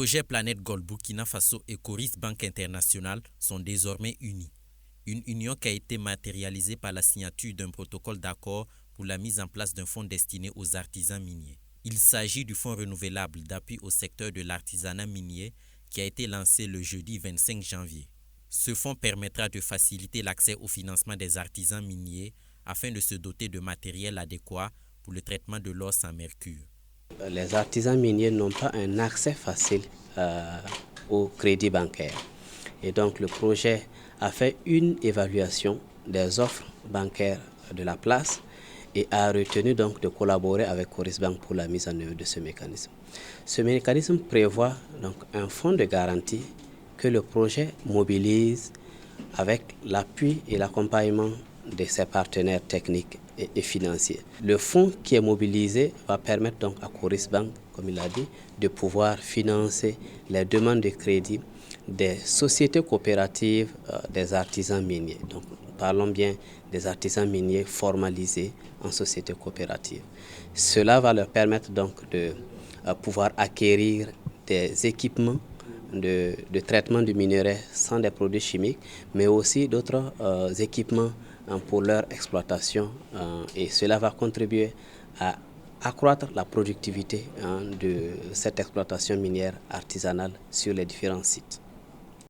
projet Planète Gold Burkina Faso et Coris Banque International sont désormais unis. Une union qui a été matérialisée par la signature d'un protocole d'accord pour la mise en place d'un fonds destiné aux artisans miniers. Il s'agit du fonds renouvelable d'appui au secteur de l'artisanat minier qui a été lancé le jeudi 25 janvier. Ce fonds permettra de faciliter l'accès au financement des artisans miniers afin de se doter de matériel adéquat pour le traitement de l'or sans mercure. Les artisans miniers n'ont pas un accès facile au crédit bancaire. Et donc le projet a fait une évaluation des offres bancaires de la place et a retenu donc de collaborer avec Coris Banque pour la mise en œuvre de ce mécanisme. Ce mécanisme prévoit donc un fonds de garantie que le projet mobilise avec l'appui et l'accompagnement de ses partenaires techniques et financiers. Le fonds qui est mobilisé va permettre donc à Coris Banque, comme il l'a dit, de pouvoir financer les demandes de crédit des sociétés coopératives des artisans miniers. Donc, parlons bien des artisans miniers formalisés en société coopérative. Cela va leur permettre donc de pouvoir acquérir des équipements de traitement du minerai sans des produits chimiques, mais aussi d'autres équipements pour leur exploitation et cela va contribuer à accroître la productivité de cette exploitation minière artisanale sur les différents sites.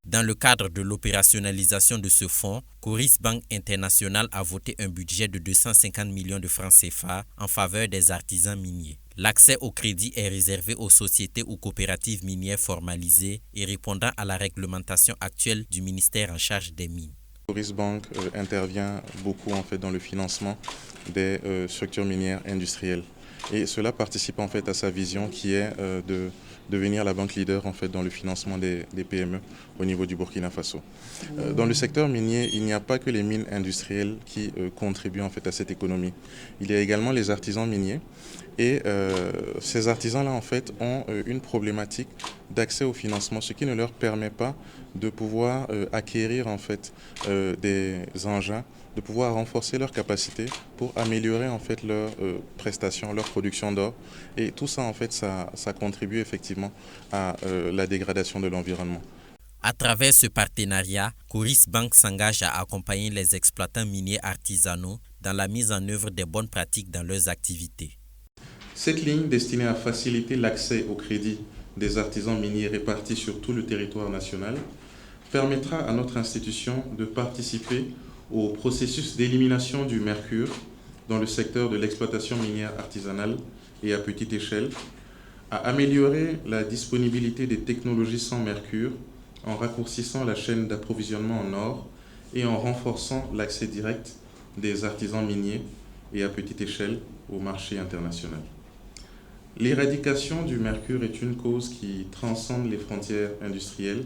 Dans le cadre de l'opérationnalisation de ce fonds, Coris Banque International a voté un budget de 250 millions de francs CFA en faveur des artisans miniers. L'accès au crédit est réservé aux sociétés ou coopératives minières formalisées et répondant à la réglementation actuelle du ministère en charge des mines. Coris Banque intervient beaucoup en fait dans le financement des structures minières industrielles et cela participe en fait à sa vision qui est de devenir la banque leader en fait dans le financement des PME au niveau du Burkina Faso. Dans le secteur minier, il n'y a pas que les mines industrielles qui contribuent en fait à cette économie. Il y a également les artisans miniers et ces artisans-là en fait ont une problématique d'accès au financement, ce qui ne leur permet pas de pouvoir acquérir en fait des engins, de pouvoir renforcer leurs capacités pour améliorer en fait leurs prestations, leur production d'or. Et tout ça en fait, ça contribue effectivement à la dégradation de l'environnement. À travers ce partenariat, Coris Banque s'engage à accompagner les exploitants miniers artisanaux dans la mise en œuvre des bonnes pratiques dans leurs activités. Cette ligne destinée à faciliter l'accès au crédit des artisans miniers répartis sur tout le territoire national permettra à notre institution de participer au processus d'élimination du mercure dans le secteur de l'exploitation minière artisanale et à petite échelle, à améliorer la disponibilité des technologies sans mercure en raccourcissant la chaîne d'approvisionnement en or et en renforçant l'accès direct des artisans miniers et à petite échelle au marché international. L'éradication du mercure est une cause qui transcende les frontières industrielles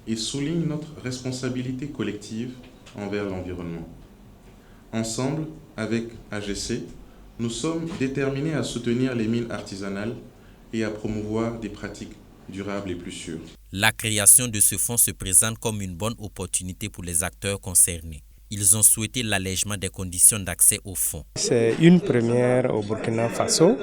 et souligne notre responsabilité collective envers l'environnement. Ensemble, avec AGC, nous sommes déterminés à soutenir les mines artisanales et à promouvoir des pratiques durables et plus sûres. La création de ce fonds se présente comme une bonne opportunité pour les acteurs concernés. Ils ont souhaité l'allègement des conditions d'accès au fonds. C'est une première au Burkina Faso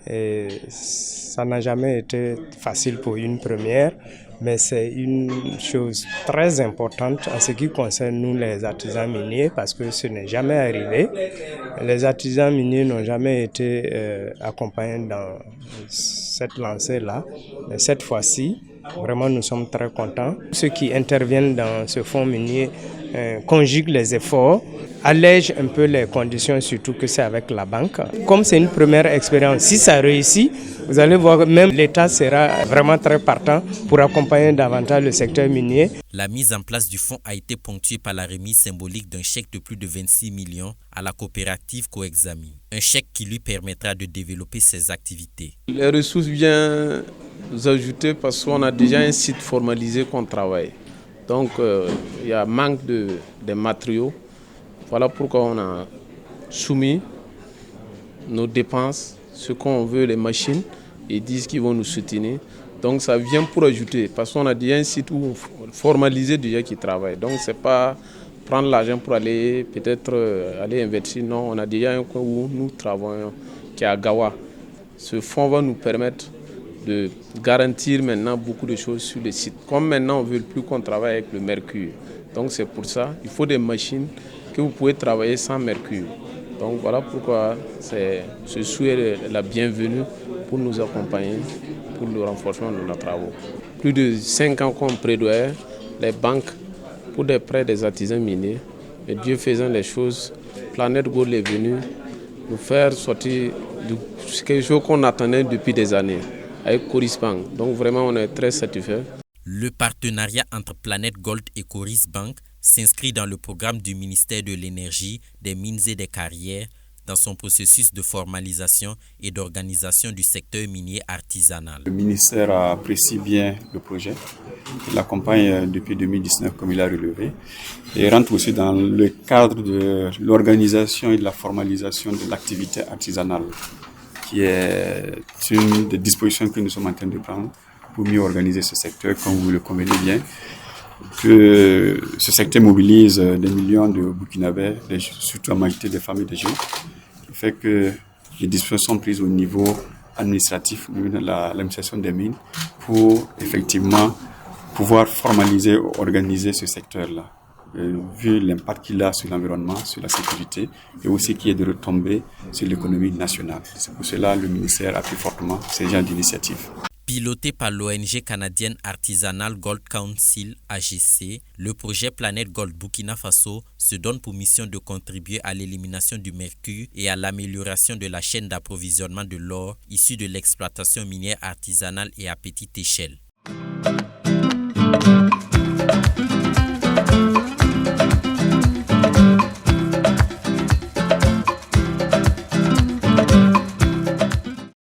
et ça n'a jamais été facile pour une première, mais c'est une chose très importante en ce qui concerne nous les artisans miniers parce que ce n'est jamais arrivé. Les artisans miniers n'ont jamais été accompagnés dans cette lancée-là, mais cette fois-ci, vraiment nous sommes très contents. Ceux qui interviennent dans ce fonds minier conjuguent les efforts, allègent un peu les conditions, surtout que c'est avec la banque. Comme c'est une première expérience, si ça réussit, vous allez voir que même l'État sera vraiment très partant pour accompagner davantage le secteur minier. La mise en place du fonds a été ponctuée par la remise symbolique d'un chèque de plus de 26 millions à la coopérative Coexami. Un chèque qui lui permettra de développer ses activités. Les ressources viennent nous ajouter parce qu'on a déjà un site formalisé qu'on travaille. Donc il y a manque de matériaux. Voilà pourquoi on a soumis nos dépenses, ce qu'on veut, les machines, et disent qu'ils vont nous soutenir. Donc ça vient pour ajouter, parce qu'on a déjà un site où formalisé déjà qui travaille. Donc c'est pas prendre l'argent pour aller peut-être aller investir. Non, on a déjà un coin où nous travaillons, qui est à Gawa. Ce fonds va nous permettre de garantir maintenant beaucoup de choses sur le site. Comme maintenant on ne veut plus qu'on travaille avec le mercure. Donc c'est pour ça qu'il faut des machines que vous pouvez travailler sans mercure. Donc voilà pourquoi ce souhait est la bienvenue pour nous accompagner pour le renforcement de nos travaux. Plus de 5 ans qu'on plaidoyait les banques pour des prêts des artisans miniers. Et Dieu faisant les choses, Planète Gold est venue nous faire sortir de quelque chose qu'on attendait depuis des années avec Coris Bank. Donc vraiment on est très satisfaits. Le partenariat entre Planète Gold et Coris Bank s'inscrit dans le programme du ministère de l'Énergie, des Mines et des Carrières dans son processus de formalisation et d'organisation du secteur minier artisanal. Le ministère apprécie bien le projet. Il l'accompagne depuis 2019 comme il a relevé et rentre aussi dans le cadre de l'organisation et de la formalisation de l'activité artisanale qui est une des dispositions que nous sommes en train de prendre pour mieux organiser ce secteur, comme vous le convenez bien, que ce secteur mobilise des millions de Burkinabés, surtout en majorité des femmes et des jeunes, qui fait que les dispositions sont prises au niveau administratif, au niveau de l'administration des mines, pour effectivement pouvoir formaliser, organiser ce secteur-là, vu l'impact qu'il a sur l'environnement, sur la sécurité, et aussi qu'il y ait de retombées sur l'économie nationale. C'est pour cela que le ministère appuie fortement ces genres d'initiatives. Piloté par l'ONG canadienne Artisanal Gold Council AGC, le projet Planète Gold Burkina Faso se donne pour mission de contribuer à l'élimination du mercure et à l'amélioration de la chaîne d'approvisionnement de l'or issu de l'exploitation minière artisanale et à petite échelle.